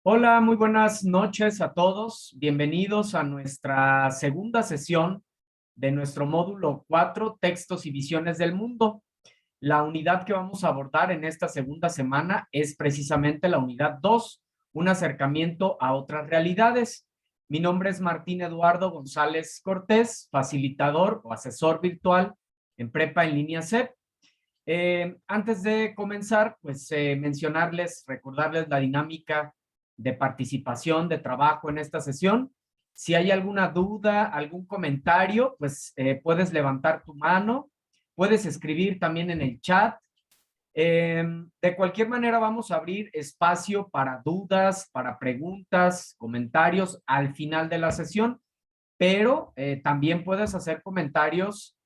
Hola, muy buenas noches a todos. Bienvenidos a nuestra segunda sesión de nuestro módulo 4, Textos y Visiones del Mundo. La unidad que vamos a abordar en esta segunda semana es precisamente la unidad 2, un acercamiento a otras realidades. Mi nombre es Martín Eduardo González Cortés, facilitador o asesor virtual en Prepa en línea CEP. Antes de comenzar, pues mencionarles, recordarles la dinámica de participación, de trabajo en esta sesión. Si hay alguna duda, algún comentario, pues puedes levantar tu mano, puedes escribir también en el chat. De cualquier manera, vamos a abrir espacio para dudas, para preguntas, comentarios al final de la sesión, pero también puedes hacer comentarios,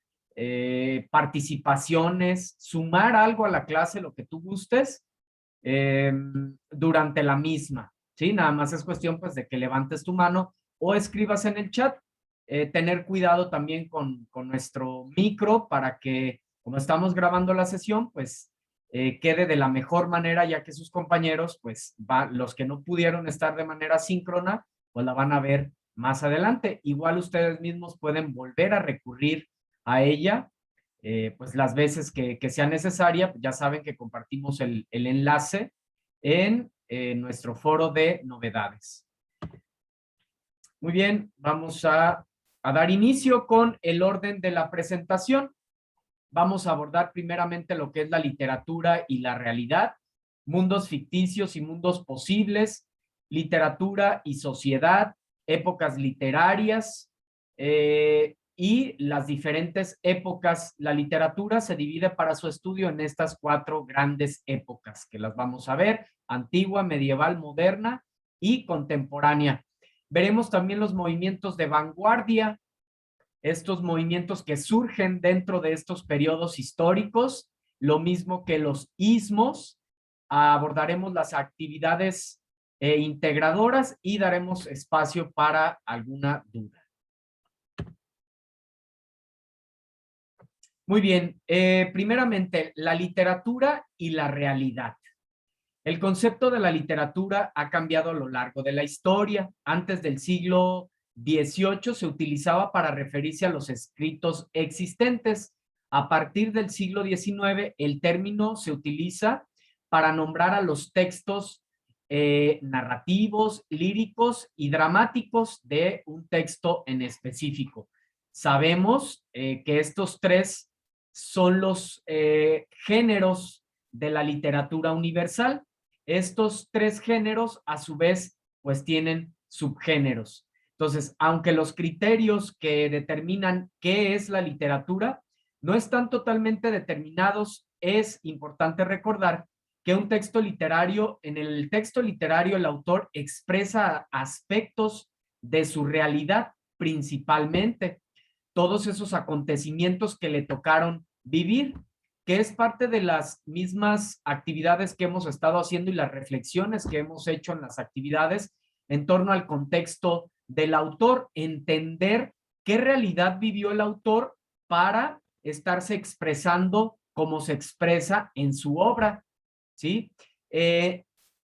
participaciones, sumar algo a la clase, lo que tú gustes, durante la misma, ¿sí? Nada más es cuestión pues de que levantes tu mano o escribas en el chat. Tener cuidado también con nuestro micro para que, como estamos grabando la sesión, pues quede de la mejor manera, ya que sus compañeros, pues los que no pudieron estar de manera síncrona, pues la van a ver más adelante. Igual ustedes mismos pueden volver a recurrir a ella, pues las veces que sea necesaria. Ya saben que compartimos el enlace en nuestro foro de novedades. Muy bien, vamos a dar inicio con el orden de la presentación. Vamos a abordar primeramente lo que es la literatura y la realidad, mundos ficticios y mundos posibles, literatura y sociedad, épocas literarias y las diferentes épocas. La literatura se divide para su estudio en estas cuatro grandes épocas, que las vamos a ver: antigua, medieval, moderna y contemporánea. Veremos también los movimientos de vanguardia, estos movimientos que surgen dentro de estos periodos históricos, lo mismo que los ismos. Abordaremos las actividades integradoras y daremos espacio para alguna duda. Muy bien, primeramente, la literatura y la realidad. El concepto de la literatura ha cambiado a lo largo de la historia. Antes del siglo XVIII se utilizaba para referirse a los escritos existentes. A partir del siglo XIX, el término se utiliza para nombrar a los textos narrativos, líricos y dramáticos de un texto en específico. Sabemos que estos tres son los géneros de la literatura universal. Estos tres géneros, a su vez, pues tienen subgéneros. Entonces, aunque los criterios que determinan qué es la literatura no están totalmente determinados, es importante recordar que un texto literario, en el texto literario, el autor expresa aspectos de su realidad principalmente, todos esos acontecimientos que le tocaron vivir, que es parte de las mismas actividades que hemos estado haciendo y las reflexiones que hemos hecho en las actividades en torno al contexto del autor, entender qué realidad vivió el autor para estarse expresando como se expresa en su obra, ¿sí?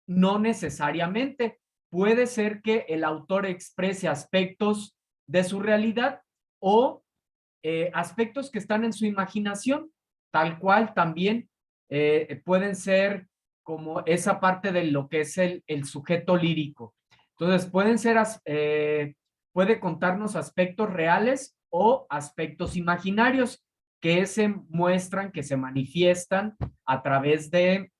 No necesariamente. Puede ser que el autor exprese aspectos de su realidad o aspectos que están en su imaginación, tal cual también pueden ser como esa parte de lo que es el sujeto lírico. Entonces, puede contarnos aspectos reales o aspectos imaginarios que se muestran, que se manifiestan a través de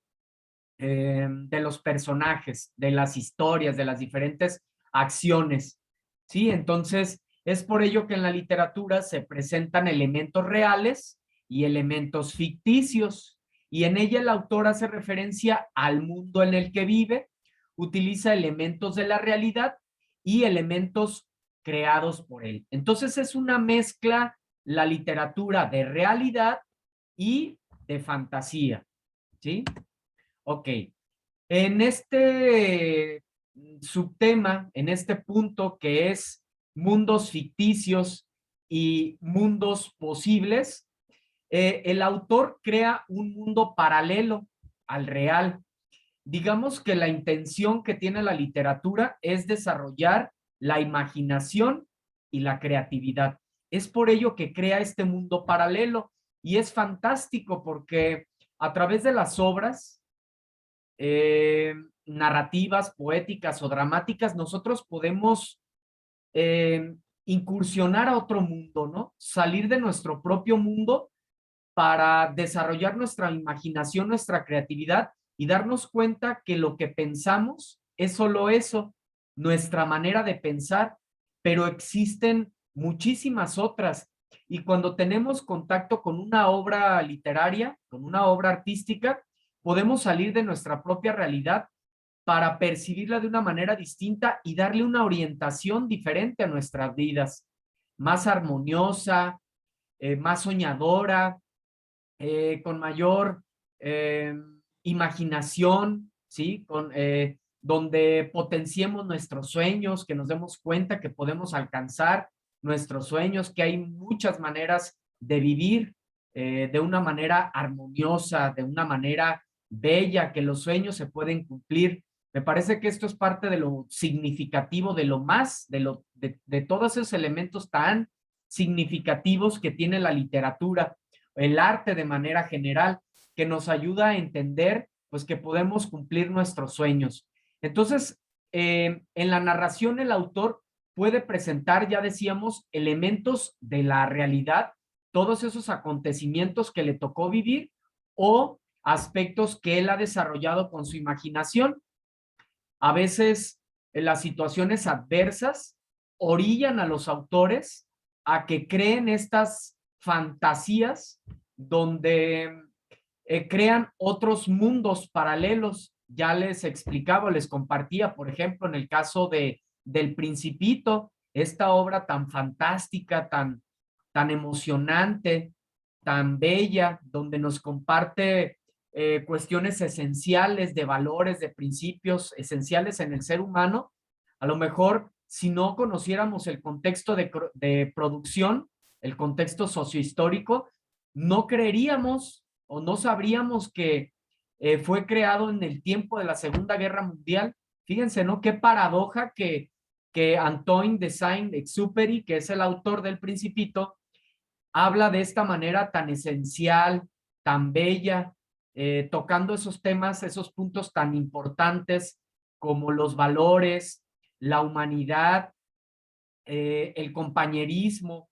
los personajes, de las historias, de las diferentes acciones, ¿sí? Entonces, es por ello que en la literatura se presentan elementos reales y elementos ficticios, y en ella el autor hace referencia al mundo en el que vive, utiliza elementos de la realidad y elementos creados por él. Entonces, es una mezcla la literatura de realidad y de fantasía, ¿sí? Ok. En este subtema, en este punto que es mundos ficticios y mundos posibles, el autor crea un mundo paralelo al real. digamos que la intención que tiene la literatura es desarrollar la imaginación y la creatividad. Es por ello que crea este mundo paralelo y es fantástico porque a través de las obras eh, narrativas, poéticas o dramáticas, nosotros podemos eh, incursionar a otro mundo, ¿no? Salir de nuestro propio mundo para desarrollar nuestra imaginación, nuestra creatividad y darnos cuenta que lo que pensamos es solo eso, nuestra manera de pensar, pero existen muchísimas otras. Y cuando tenemos contacto con una obra literaria, con una obra artística, podemos salir de nuestra propia realidad para percibirla de una manera distinta y darle una orientación diferente a nuestras vidas, más armoniosa, más soñadora, con mayor eh, imaginación, ¿sí? Donde potenciemos nuestros sueños, que nos demos cuenta que podemos alcanzar nuestros sueños, que hay muchas maneras de vivir de una manera armoniosa, de una manera bella, que los sueños se pueden cumplir. Me parece que esto es parte de lo significativo, de lo más, de todos esos elementos tan significativos que tiene la literatura, el arte de manera general, que nos ayuda a entender pues que podemos cumplir nuestros sueños. Entonces, en la narración el autor puede presentar, ya decíamos, elementos de la realidad, todos esos acontecimientos que le tocó vivir o aspectos que él ha desarrollado con su imaginación. A veces las situaciones adversas orillan a los autores a que creen estas fantasías donde crean otros mundos paralelos. Ya les explicaba, les compartía, por ejemplo, en el caso del Principito, esta obra tan fantástica, tan emocionante, tan bella, donde nos comparte cuestiones esenciales de valores, de principios esenciales en el ser humano. A lo mejor, si no conociéramos el contexto de producción, el contexto sociohistórico, no creeríamos o no sabríamos que fue creado en el tiempo de la Segunda Guerra Mundial. Fíjense, ¿no? Qué paradoja que Antoine de Saint-Exupéry, que es el autor del Principito, habla de esta manera tan esencial, tan bella, tocando esos temas, esos puntos tan importantes como los valores, la humanidad, el compañerismo,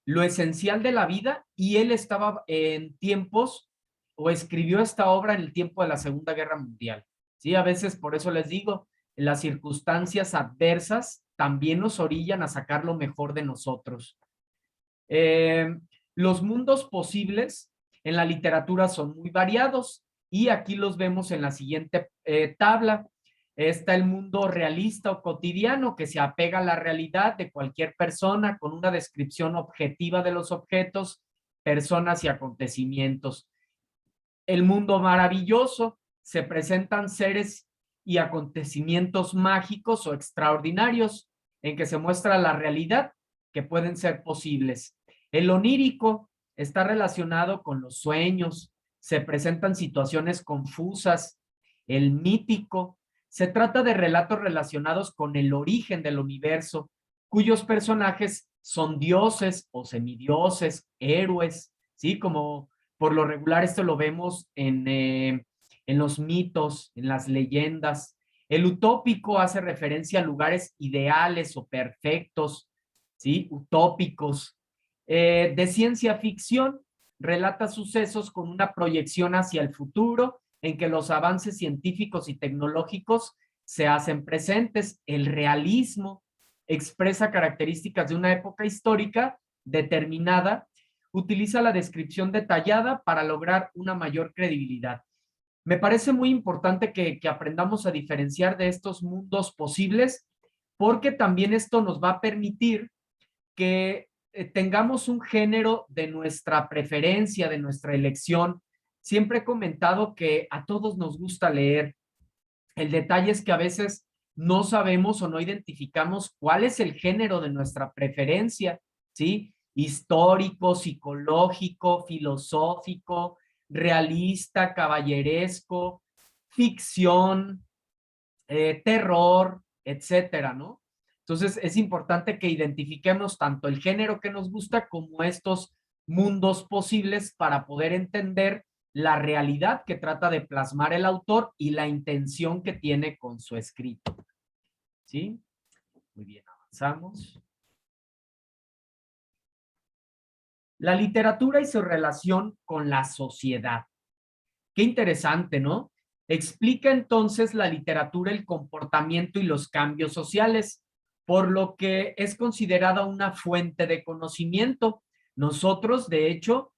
lo esencial de la vida, y él estaba en tiempos o escribió esta obra en el tiempo de la Segunda Guerra Mundial. Sí, a veces por eso les digo, las circunstancias adversas también nos orillan a sacar lo mejor de nosotros. Eh, los mundos posibles en la literatura son muy variados y aquí los vemos en la siguiente tabla. Está el mundo realista o cotidiano que se apega a la realidad de cualquier persona con una descripción objetiva de los objetos, personas y acontecimientos. El mundo maravilloso, se presentan seres y acontecimientos mágicos o extraordinarios en que se muestra la realidad que pueden ser posibles. El onírico está relacionado con los sueños, se presentan situaciones confusas. El mítico se trata de relatos relacionados con el origen del universo, cuyos personajes son dioses o semidioses, héroes, ¿sí? Como por lo regular esto lo vemos en los mitos, en las leyendas. El utópico hace referencia a lugares ideales o perfectos, ¿sí? Utópicos. De ciencia ficción, relata sucesos con una proyección hacia el futuro en que los avances científicos y tecnológicos se hacen presentes. El realismo expresa características de una época histórica determinada, utiliza la descripción detallada para lograr una mayor credibilidad. Me parece muy importante que aprendamos a diferenciar de estos mundos posibles, porque también esto nos va a permitir que tengamos un género de nuestra preferencia, de nuestra elección. Siempre he comentado que a todos nos gusta leer. El detalle es que a veces no sabemos o no identificamos cuál es el género de nuestra preferencia, ¿sí? Histórico, psicológico, filosófico, realista, caballeresco, ficción, terror, etcétera, ¿no? Entonces es importante que identifiquemos tanto el género que nos gusta como estos mundos posibles para poder entender la realidad que trata de plasmar el autor y la intención que tiene con su escrito. ¿Sí? Muy bien, avanzamos. La literatura y su relación con la sociedad. Qué interesante, ¿no? Explica entonces la literatura el comportamiento y los cambios sociales, por lo que es considerada una fuente de conocimiento. Nosotros, de hecho,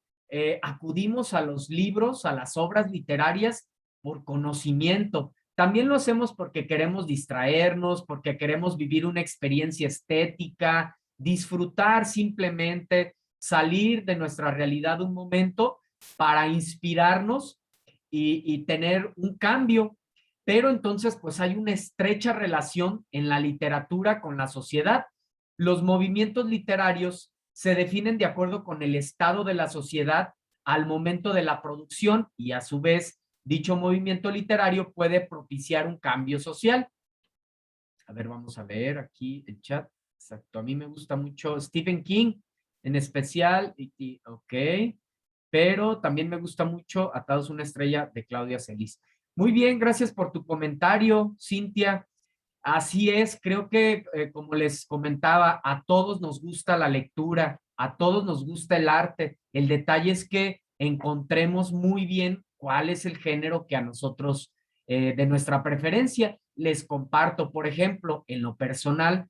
acudimos a los libros, a las obras literarias por conocimiento. También lo hacemos porque queremos distraernos, porque queremos vivir una experiencia estética, disfrutar simplemente, salir de nuestra realidad un momento para inspirarnos y tener un cambio. Pero entonces, pues hay una estrecha relación en la literatura con la sociedad. Los movimientos literarios se definen de acuerdo con el estado de la sociedad al momento de la producción y a su vez dicho movimiento literario puede propiciar un cambio social. A ver, vamos a leer aquí el chat. Exacto, a mí me gusta mucho Stephen King en especial. Ok, pero también me gusta mucho Atados a una estrella de Claudia Celis. Muy bien, gracias por tu comentario, Cintia. Así es, creo que como les comentaba, a todos nos gusta la lectura, a todos nos gusta el arte. El detalle es que encontremos muy bien cuál es el género que a nosotros de nuestra preferencia. Les comparto, por ejemplo, en lo personal,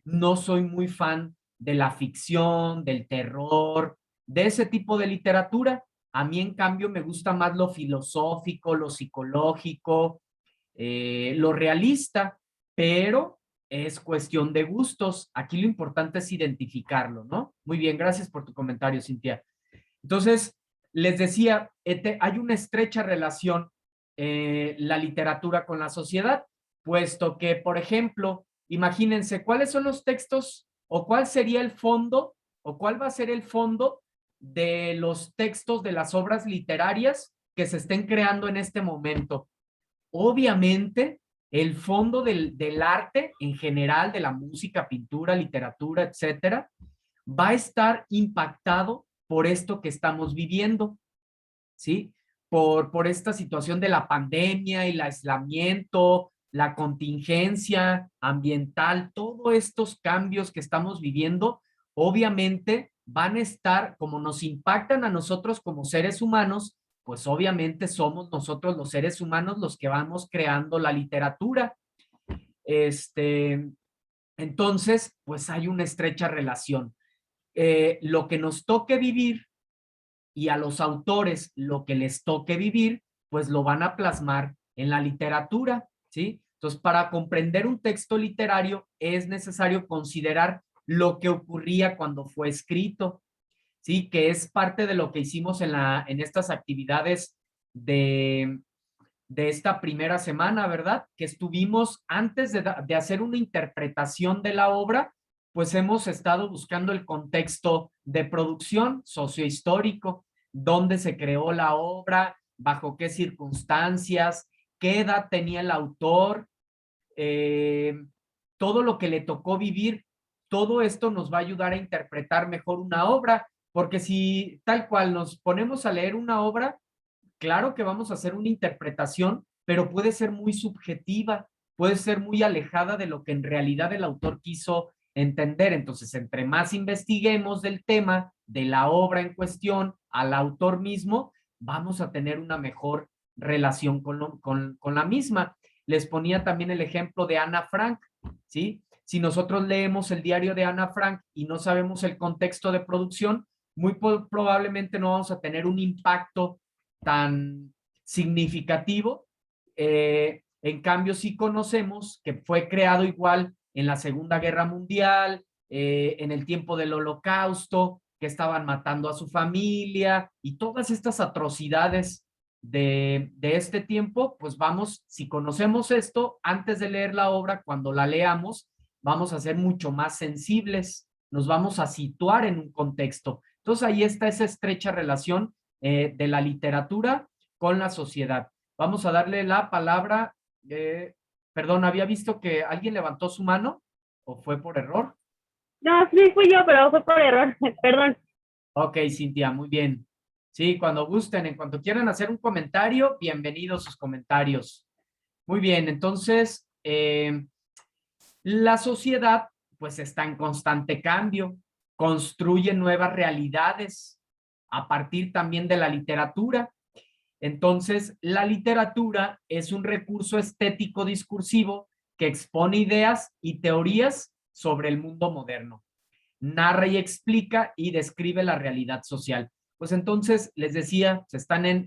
no soy muy fan de la ficción, del terror, de ese tipo de literatura. A mí, en cambio, me gusta más lo filosófico, lo psicológico, lo realista, pero es cuestión de gustos. Aquí lo importante es identificarlo, ¿no? Muy bien, gracias por tu comentario, Cintia. Entonces, les decía, hay una estrecha relación la literatura con la sociedad, puesto que, por ejemplo, imagínense cuáles son los textos o cuál sería el fondo o cuál va a ser el fondo de los textos de las obras literarias que se estén creando en este momento. Obviamente, el fondo del arte en general, de la música, pintura, literatura, etcétera, va a estar impactado por esto que estamos viviendo, ¿sí? Por esta situación de la pandemia, el aislamiento, la contingencia ambiental, todos estos cambios que estamos viviendo, obviamente van a estar, como nos impactan a nosotros como seres humanos, pues obviamente somos nosotros los seres humanos los que vamos creando la literatura. Entonces, pues hay una estrecha relación. Lo que nos toque vivir y a los autores lo que les toque vivir, pues lo van a plasmar en la literatura, ¿sí? Entonces, para comprender un texto literario es necesario considerar lo que ocurría cuando fue escrito, ¿sí? Que es parte de lo que hicimos en estas actividades de esta primera semana, ¿verdad? Que estuvimos antes de hacer una interpretación de la obra, pues hemos estado buscando el contexto de producción sociohistórico, dónde se creó la obra, bajo qué circunstancias, qué edad tenía el autor, eh, todo lo que le tocó vivir. Todo esto nos va a ayudar a interpretar mejor una obra, porque si tal cual nos ponemos a leer una obra, claro que vamos a hacer una interpretación, pero puede ser muy subjetiva, puede ser muy alejada de lo que en realidad el autor quiso entender. Entonces, entre más investiguemos del tema, de la obra en cuestión, al autor mismo, vamos a tener una mejor relación con la misma. Les ponía también el ejemplo de Ana Frank, ¿sí? Si nosotros leemos el diario de Ana Frank y no sabemos el contexto de producción, muy probablemente no vamos a tener un impacto tan significativo. En cambio, sí conocemos que fue creado igual en la Segunda Guerra Mundial, en el tiempo del Holocausto, que estaban matando a su familia y todas estas atrocidades de este tiempo, pues vamos, si conocemos esto, antes de leer la obra, cuando la leamos, vamos a ser mucho más sensibles, nos vamos a situar en un contexto. Entonces ahí está esa estrecha relación de la literatura con la sociedad. Vamos a darle la palabra. Perdón, había visto que alguien levantó su mano o fue por error. No, sí fui yo, pero fue por error, perdón. Ok, Cintia, muy bien. Sí, cuando gusten, en cuanto quieran hacer un comentario, bienvenidos sus comentarios. Muy bien, entonces, la sociedad pues está en constante cambio, construye nuevas realidades a partir también de la literatura. Entonces, la literatura es un recurso estético discursivo que expone ideas y teorías sobre el mundo moderno. Narra y explica y describe la realidad social. Pues entonces, les decía,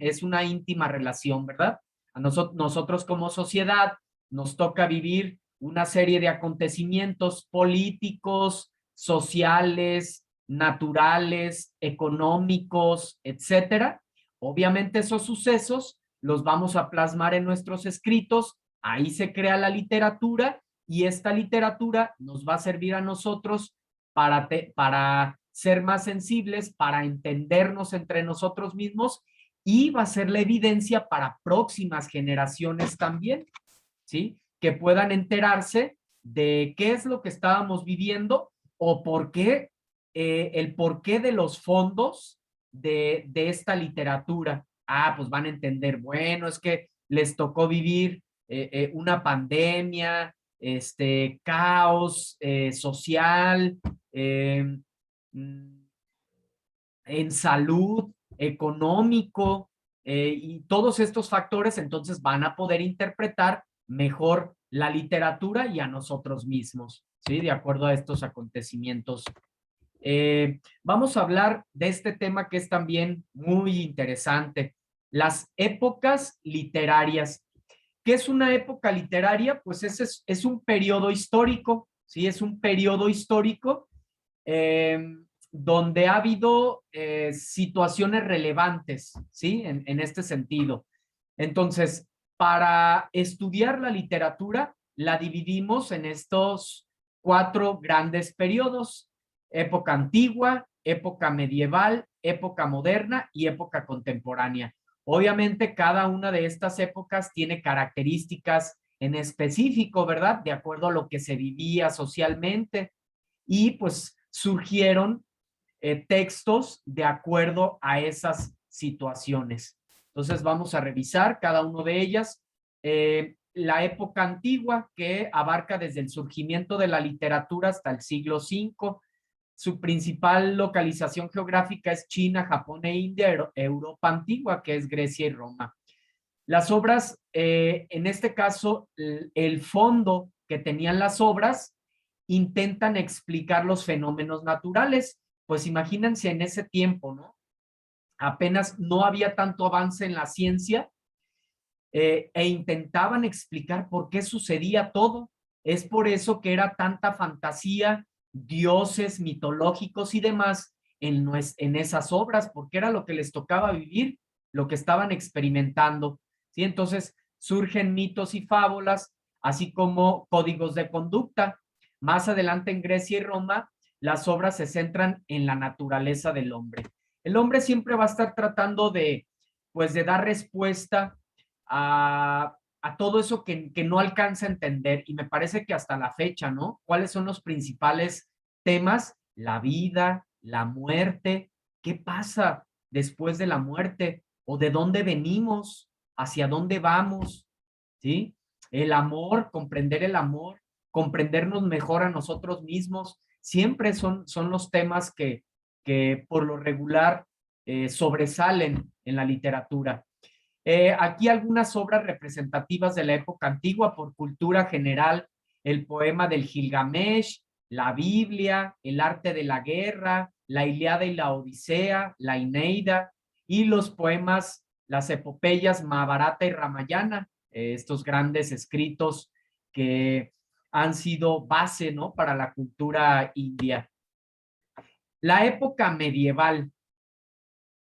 es una íntima relación, ¿verdad? A nosotros como sociedad nos toca vivir una serie de acontecimientos políticos, sociales, naturales, económicos, etcétera. Obviamente esos sucesos los vamos a plasmar en nuestros escritos, ahí se crea la literatura y esta literatura nos va a servir a nosotros para ser más sensibles, para entendernos entre nosotros mismos y va a ser la evidencia para próximas generaciones también, ¿sí? Que puedan enterarse de qué es lo que estábamos viviendo o por qué, el porqué de los fondos de esta literatura. Ah, pues van a entender, bueno, es que les tocó vivir una pandemia, caos social, eh, en salud, económico, y todos estos factores entonces van a poder interpretar mejor la literatura y a nosotros mismos, ¿sí? De acuerdo a estos acontecimientos. Vamos a hablar de este tema que es también muy interesante, las épocas literarias. ¿Qué es una época literaria? Pues es un periodo histórico, ¿sí? Es un periodo histórico eh, donde ha habido situaciones relevantes, ¿sí? En este sentido. Entonces, para estudiar la literatura, la dividimos en estos 4 grandes periodos: época antigua, época medieval, época moderna y época contemporánea. Obviamente, cada una de estas épocas tiene características en específico, ¿verdad? De acuerdo a lo que se vivía socialmente y pues surgieron textos de acuerdo a esas situaciones. Entonces vamos a revisar cada uno de ellas. La época antigua, que abarca desde el surgimiento de la literatura hasta el siglo V. Su principal localización geográfica es China, Japón e India, Europa antigua, que es Grecia y Roma. Las obras, en este caso, el fondo que tenían las obras intentan explicar los fenómenos naturales. Pues imagínense en ese tiempo, ¿no? Apenas no había tanto avance en la ciencia e intentaban explicar por qué sucedía todo. Es por eso que era tanta fantasía, dioses mitológicos y demás en esas obras, porque era lo que les tocaba vivir, lo que estaban experimentando. ¿Sí? Entonces surgen mitos y fábulas, así como códigos de conducta. Más adelante en Grecia y Roma, las obras se centran en la naturaleza del hombre. El hombre siempre va a estar tratando pues, de dar respuesta a todo eso que no alcanza a entender y me parece que hasta la fecha, ¿no? ¿Cuáles son los principales temas? La vida, la muerte, ¿qué pasa después de la muerte? ¿O de dónde venimos? ¿Hacia dónde vamos? ¿Sí? El amor, comprender el amor, comprendernos mejor a nosotros mismos, siempre son los temas que por lo regular sobresalen en la literatura. Aquí algunas obras representativas de la época antigua por cultura general: el poema del Gilgamesh, la Biblia, el arte de la guerra, la Ilíada y la Odisea, la Eneida y los poemas, las epopeyas Mahabharata y Ramayana, estos grandes escritos que han sido base, ¿no? Para la cultura india. La época medieval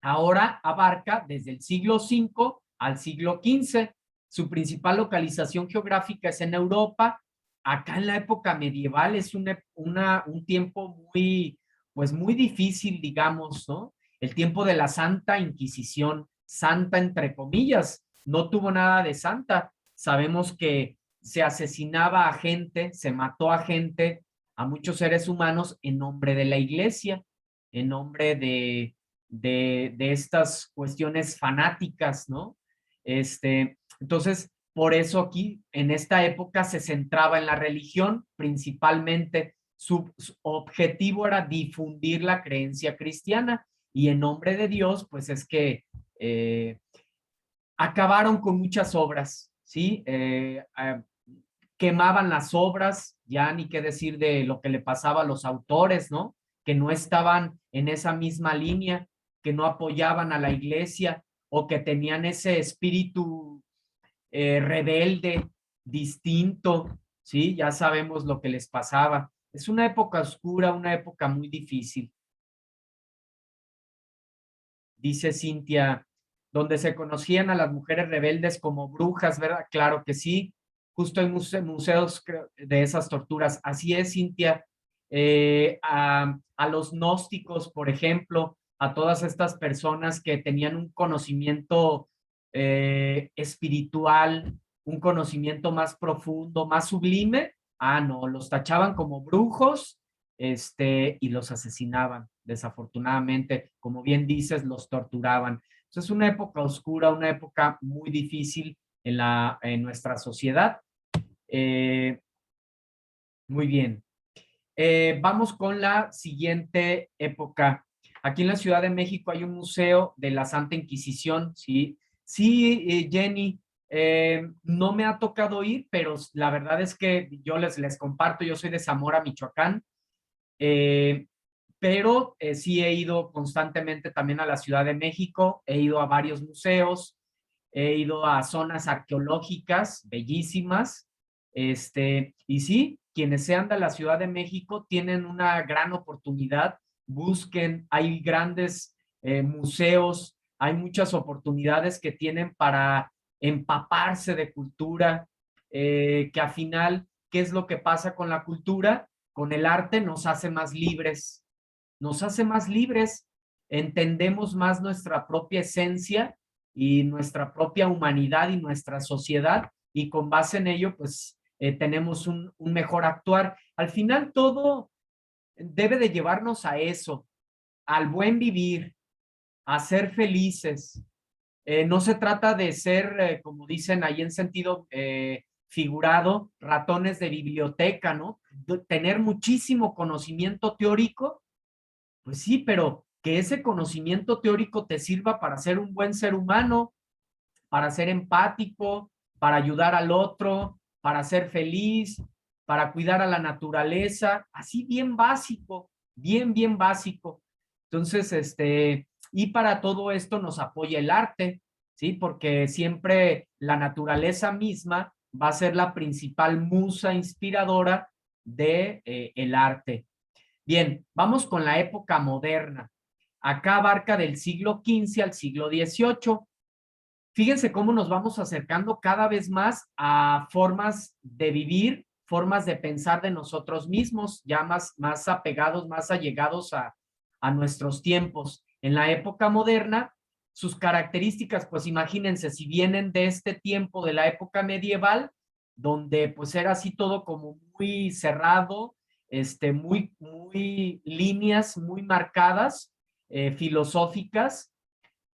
ahora abarca desde el siglo V al siglo XV. Su principal localización geográfica es en Europa. Acá en la época medieval es un tiempo pues muy difícil, digamos, ¿no? El tiempo de la Santa Inquisición, santa entre comillas, no tuvo nada de santa. Sabemos que se asesinaba a gente, se mató a gente, a muchos seres humanos en nombre de la iglesia, en nombre de estas cuestiones fanáticas, ¿no? Entonces, por eso aquí, en esta época, se centraba en la religión, principalmente su objetivo era difundir la creencia cristiana y en nombre de Dios, pues es que acabaron con muchas obras, ¿sí? Quemaban las obras, ya ni qué decir de lo que le pasaba a los autores, ¿no? Que no estaban en esa misma línea, que no apoyaban a la iglesia o que tenían ese espíritu rebelde, distinto, ¿sí? Ya sabemos lo que les pasaba. Es una época oscura, una época muy difícil. Dice Cintia, donde se conocían a las mujeres rebeldes como brujas, ¿verdad? Claro que sí. Justo hay museos de esas torturas. Así es, Cintia. A los gnósticos, por ejemplo, a todas estas personas que tenían un conocimiento espiritual, un conocimiento más profundo, más sublime, no, los tachaban como brujos, y los asesinaban, desafortunadamente, como bien dices, los torturaban. Entonces, es una época oscura, una época muy difícil en nuestra sociedad. Muy bien. Vamos con la siguiente época. Aquí en la Ciudad de México hay un museo de la Santa Inquisición, ¿sí? Sí, Jenny, no me ha tocado ir, pero la verdad es que yo les comparto, yo soy de Zamora, Michoacán, pero sí he ido constantemente también a la Ciudad de México, he ido a varios museos, he ido a zonas arqueológicas bellísimas, y sí, quienes sean de la Ciudad de México tienen una gran oportunidad, busquen, hay grandes museos, hay muchas oportunidades que tienen para empaparse de cultura, que al final, ¿qué es lo que pasa con la cultura? Con el arte nos hace más libres, nos hace más libres, entendemos más nuestra propia esencia y nuestra propia humanidad y nuestra sociedad y con base en ello pues tenemos un mejor actuar. Al final todo debe de llevarnos a eso, al buen vivir, a ser felices. No se trata de ser, como dicen ahí en sentido figurado, ratones de biblioteca, ¿no? Tener muchísimo conocimiento teórico, pues sí, pero que ese conocimiento teórico te sirva para ser un buen ser humano, para ser empático, para ayudar al otro, para ser feliz, para cuidar a la naturaleza, así bien básico, bien básico. Entonces, y para todo esto nos apoya el arte, ¿sí? Porque siempre la naturaleza misma va a ser la principal musa inspiradora de el arte. Bien, vamos con la época moderna. Acá abarca del siglo XV al siglo XVIII. Fíjense cómo nos vamos acercando cada vez más a formas de vivir, formas de pensar de nosotros mismos, ya más apegados, más allegados a nuestros tiempos. En la época moderna, sus características, pues imagínense, si vienen de este tiempo de la época medieval, donde pues era así todo como muy cerrado, muy líneas muy marcadas, filosóficas,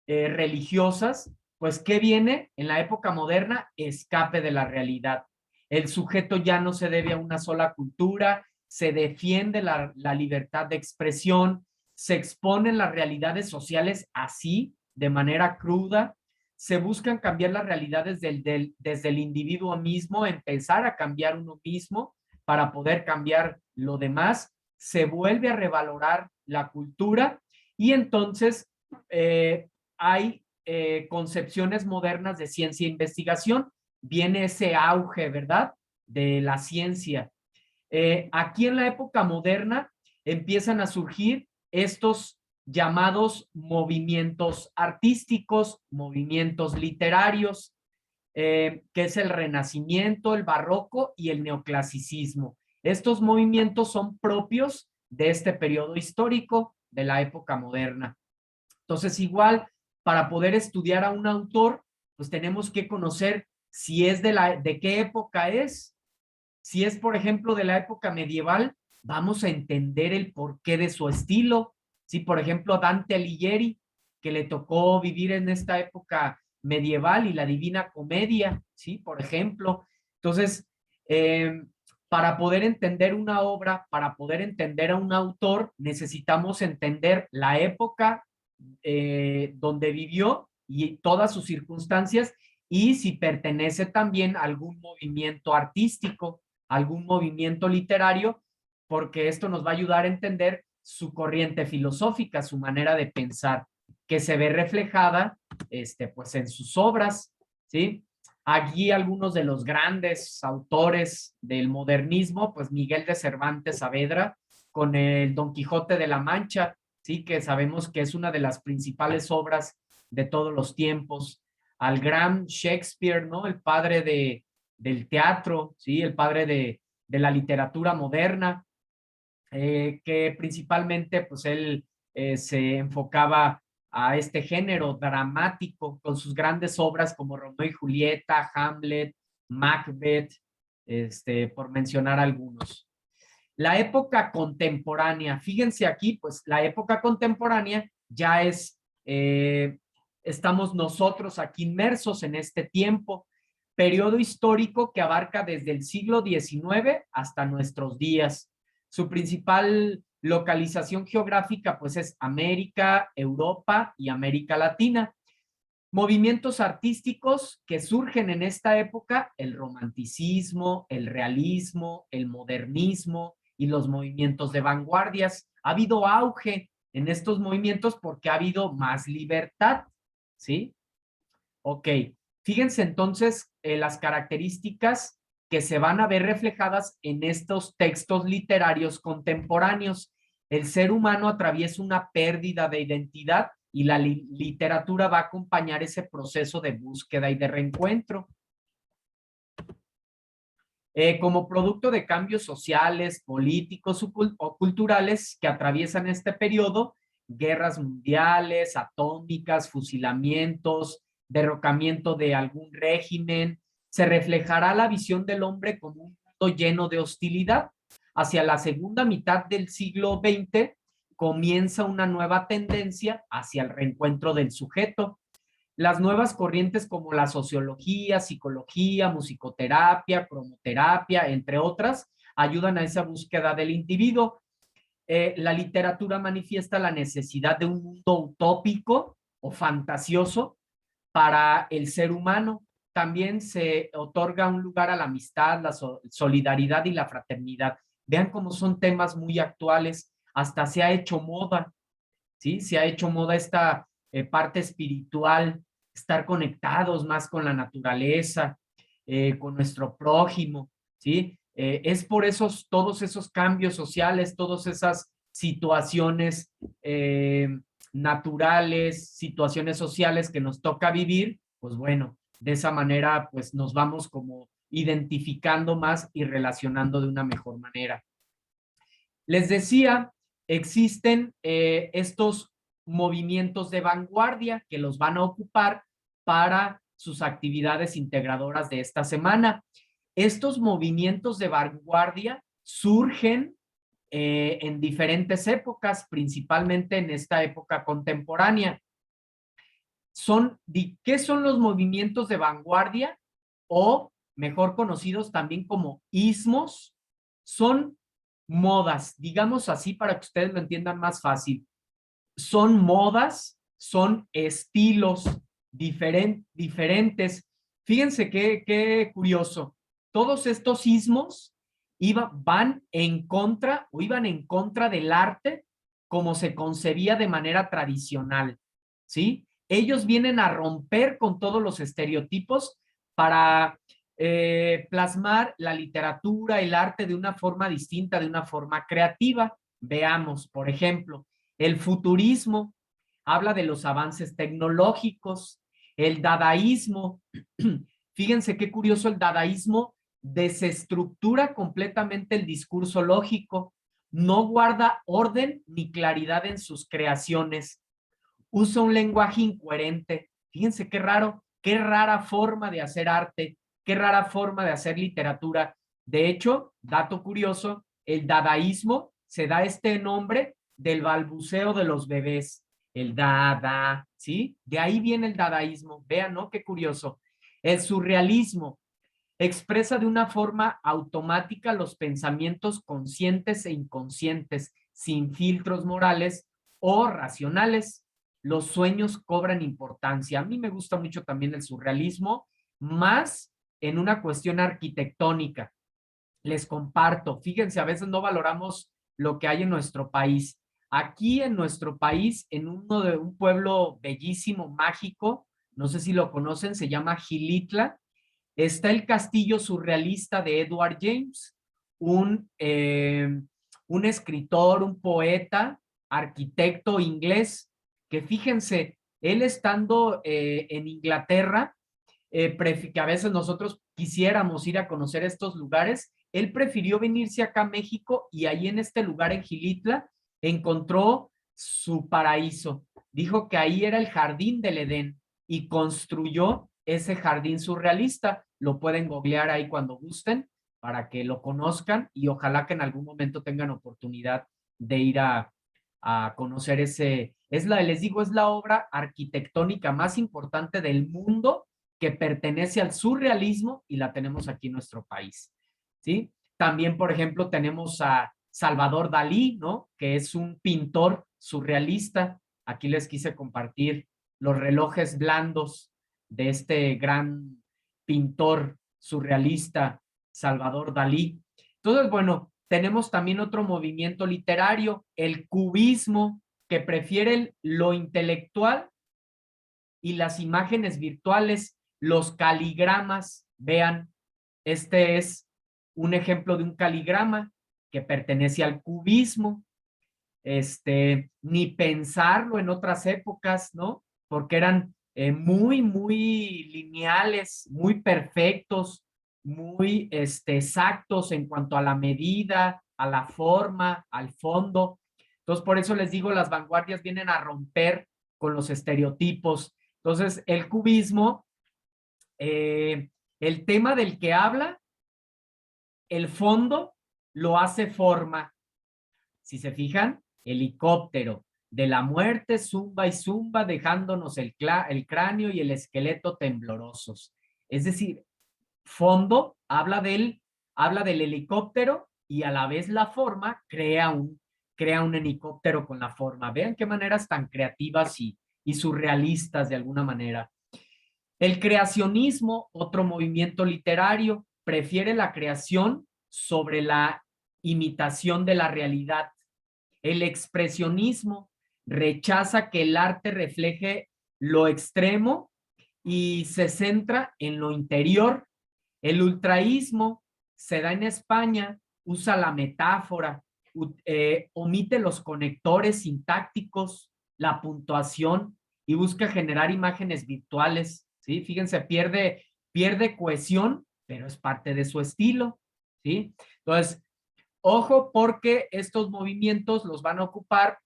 religiosas, pues ¿qué viene en la época moderna? Escape de la realidad. El sujeto ya no se debe a una sola cultura, se defiende la libertad de expresión, se exponen las realidades sociales así, de manera cruda, se buscan cambiar las realidades desde el individuo mismo, empezar a cambiar uno mismo para poder cambiar lo demás, se vuelve a revalorar la cultura y entonces hay concepciones modernas de ciencia e investigación, viene ese auge, ¿verdad? De la ciencia. Aquí en la época moderna empiezan a surgir estos llamados movimientos artísticos, movimientos literarios, que es el Renacimiento, el Barroco y el Neoclasicismo. Estos movimientos son propios de este periodo histórico de la época moderna. Entonces, igual, para poder estudiar a un autor, pues tenemos que conocer si es de qué época es. Si es, por ejemplo, de la época medieval, vamos a entender el porqué de su estilo. Si, por ejemplo, Dante Alighieri, que le tocó vivir en esta época medieval y la Divina Comedia, ¿sí? Por ejemplo. Entonces, para poder entender una obra, para poder entender a un autor, necesitamos entender la época donde vivió y todas sus circunstancias y si pertenece también a algún movimiento artístico, algún movimiento literario, porque esto nos va a ayudar a entender su corriente filosófica, su manera de pensar, que se ve reflejada pues en sus obras, ¿sí? Aquí algunos de los grandes autores del modernismo, pues Miguel de Cervantes Saavedra, con el Don Quijote de la Mancha, ¿sí? Que sabemos que es una de las principales obras de todos los tiempos. Al gran Shakespeare, ¿no? El padre del teatro, ¿sí? El padre de la literatura moderna, que principalmente pues él se enfocaba a este género dramático con sus grandes obras como Romeo y Julieta, Hamlet, Macbeth, por mencionar algunos. La época contemporánea, fíjense aquí, pues la época contemporánea ya es, estamos nosotros aquí inmersos en este tiempo, periodo histórico que abarca desde el siglo XIX hasta nuestros días. Su principal localización geográfica pues es América, Europa y América Latina. Movimientos artísticos que surgen en esta época, el romanticismo, el realismo, el modernismo y los movimientos de vanguardias. Ha habido auge en estos movimientos porque ha habido más libertad, ¿sí? Ok, fíjense entonces las características que se van a ver reflejadas en estos textos literarios contemporáneos. El ser humano atraviesa una pérdida de identidad y la literatura va a acompañar ese proceso de búsqueda y de reencuentro. Como producto de cambios sociales, políticos o culturales que atraviesan este periodo, guerras mundiales, atómicas, fusilamientos, derrocamiento de algún régimen, se reflejará la visión del hombre como un mundo lleno de hostilidad. Hacia la segunda mitad del siglo XX comienza una nueva tendencia hacia el reencuentro del sujeto. Las nuevas corrientes como la sociología, psicología, musicoterapia, cromoterapia, entre otras, ayudan a esa búsqueda del individuo. La literatura manifiesta la necesidad de un mundo utópico o fantasioso para el ser humano. También se otorga un lugar a la amistad, la solidaridad y la fraternidad. Vean cómo son temas muy actuales, hasta se ha hecho moda, ¿sí? Se ha hecho moda esta parte espiritual, estar conectados más con la naturaleza, con nuestro prójimo, ¿sí? Es por todos esos cambios sociales, todas esas situaciones naturales, situaciones sociales que nos toca vivir, pues bueno, de esa manera pues nos vamos como identificando más y relacionando de una mejor manera. Les decía, existen estos movimientos de vanguardia que los van a ocupar para sus actividades integradoras de esta semana. Estos movimientos de vanguardia surgen en diferentes épocas, principalmente en esta época contemporánea. ¿Qué son los movimientos de vanguardia? O mejor conocidos también como ismos. Son modas, digamos así para que ustedes lo entiendan más fácil. Son modas, son estilos diferentes. Fíjense qué curioso. Todos estos ismos iban en contra del arte como se concebía de manera tradicional, ¿sí? Ellos vienen a romper con todos los estereotipos para plasmar la literatura, el arte de una forma distinta, de una forma creativa. Veamos, por ejemplo, el futurismo habla de los avances tecnológicos, el dadaísmo, fíjense qué curioso, el dadaísmo desestructura completamente el discurso lógico, no guarda orden ni claridad en sus creaciones, usa un lenguaje incoherente. Fíjense qué raro qué rara forma de hacer arte, qué rara forma de hacer literatura. De hecho, dato curioso, el dadaísmo se da este nombre del balbuceo de los bebés, el dada, ¿sí? De ahí viene el dadaísmo. Vean, ¿no? Qué curioso. El surrealismo expresa de una forma automática los pensamientos conscientes e inconscientes, sin filtros morales o racionales. Los sueños cobran importancia. A mí me gusta mucho también el surrealismo, más en una cuestión arquitectónica. Les comparto, fíjense, a veces no valoramos lo que hay en nuestro país. Aquí en nuestro país, en uno de un pueblo bellísimo, mágico, no sé si lo conocen, se llama Gilitla, está el castillo surrealista de Edward James, un, eh, un escritor, un poeta, arquitecto inglés, que fíjense, él estando en Inglaterra, que a veces nosotros quisiéramos ir a conocer estos lugares, él prefirió venirse acá a México y ahí en este lugar en Gilitla encontró su paraíso. Dijo que ahí era el jardín del Edén y construyó ese jardín surrealista. Lo pueden googlear ahí cuando gusten para que lo conozcan y ojalá que en algún momento tengan oportunidad de ir a conocer ese, les digo, es la obra arquitectónica más importante del mundo que pertenece al surrealismo y la tenemos aquí en nuestro país, ¿sí? También, por ejemplo, tenemos a Salvador Dalí, ¿no? Que es un pintor surrealista. Aquí les quise compartir los relojes blandos de este gran pintor surrealista, Salvador Dalí. Entonces, bueno, tenemos también otro movimiento literario, el cubismo, que prefiere lo intelectual y las imágenes virtuales, los caligramas. Vean, este es un ejemplo de un caligrama que pertenece al cubismo. Ni pensarlo en otras épocas, ¿no? Porque eran muy lineales, muy perfectos, muy exactos en cuanto a la medida, a la forma, al fondo. Entonces, por eso les digo, las vanguardias vienen a romper con los estereotipos. Entonces, el cubismo, el tema del que habla, el fondo lo hace forma. Si se fijan, helicóptero de la muerte zumba y zumba dejándonos el cráneo y el esqueleto temblorosos. Es decir, fondo habla del helicóptero y a la vez la forma crea un helicóptero con la forma. Vean qué maneras tan creativas y surrealistas de alguna manera. El creacionismo, otro movimiento literario, prefiere la creación sobre la imitación de la realidad. El expresionismo rechaza que el arte refleje lo extremo y se centra en lo interior. El ultraísmo se da en España, usa la metáfora, omite los conectores sintácticos, la puntuación y busca generar imágenes virtuales, ¿sí? Fíjense, pierde cohesión, pero es parte de su estilo, ¿sí? Entonces, ojo porque estos movimientos los van a ocupar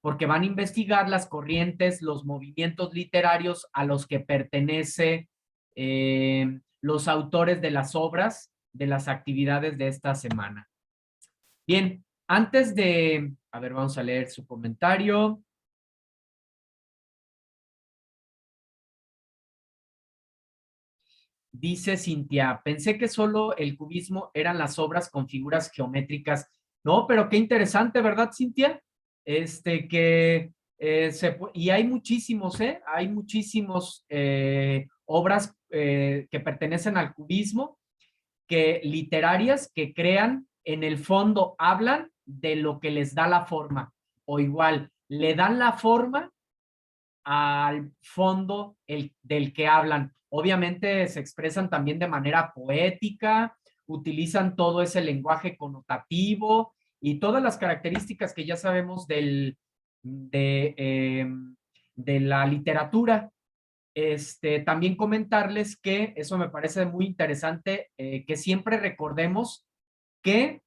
porque van a investigar las corrientes, los movimientos literarios a los que pertenece los autores de las obras, de las actividades de esta semana. Bien, a ver, vamos a leer su comentario. Dice Cintia, pensé que solo el cubismo eran las obras con figuras geométricas. No, pero qué interesante, ¿verdad, Cintia? Y hay muchísimos, ¿eh? Hay muchísimos obras que pertenecen al cubismo, literarias que crean, en el fondo hablan de lo que les da la forma, o igual, le dan la forma al fondo del que hablan. Obviamente se expresan también de manera poética, utilizan todo ese lenguaje connotativo y todas las características que ya sabemos de la literatura. También comentarles que eso me parece muy interesante, que siempre recordemos que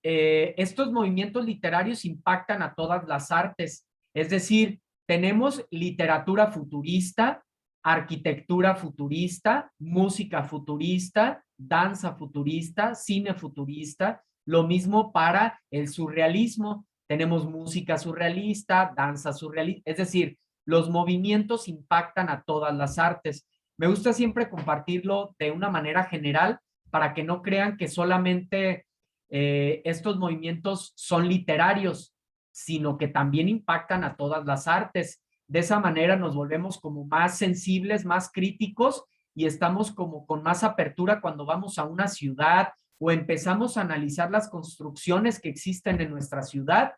estos movimientos literarios impactan a todas las artes. Es decir, tenemos literatura futurista, arquitectura futurista, música futurista, danza futurista, cine futurista. Lo mismo para el surrealismo. Tenemos música surrealista, danza surrealista. Es decir, los movimientos impactan a todas las artes. Me gusta siempre compartirlo de una manera general para que no crean que solamente estos movimientos son literarios, sino que también impactan a todas las artes. De esa manera nos volvemos como más sensibles, más críticos y estamos como con más apertura cuando vamos a una ciudad o empezamos a analizar las construcciones que existen en nuestra ciudad.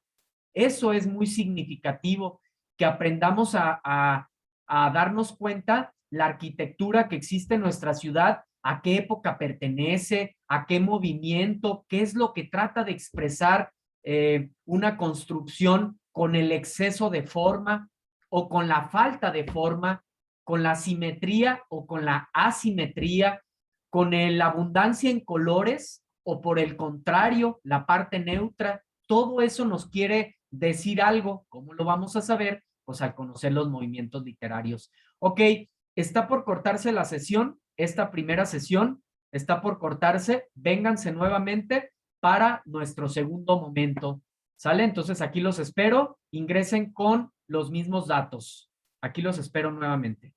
Eso es muy significativo, que aprendamos a darnos cuenta la arquitectura que existe en nuestra ciudad, a qué época pertenece, a qué movimiento, qué es lo que trata de expresar una construcción con el exceso de forma o con la falta de forma, con la simetría o con la asimetría, con la abundancia en colores o por el contrario, la parte neutra. Todo eso nos quiere decir algo. ¿Cómo lo vamos a saber? Pues al conocer los movimientos literarios. Ok, está por cortarse la sesión, esta primera sesión está por cortarse. Vénganse nuevamente para nuestro segundo momento. ¿Sale? Entonces aquí los espero. Ingresen con los mismos datos. Aquí los espero nuevamente.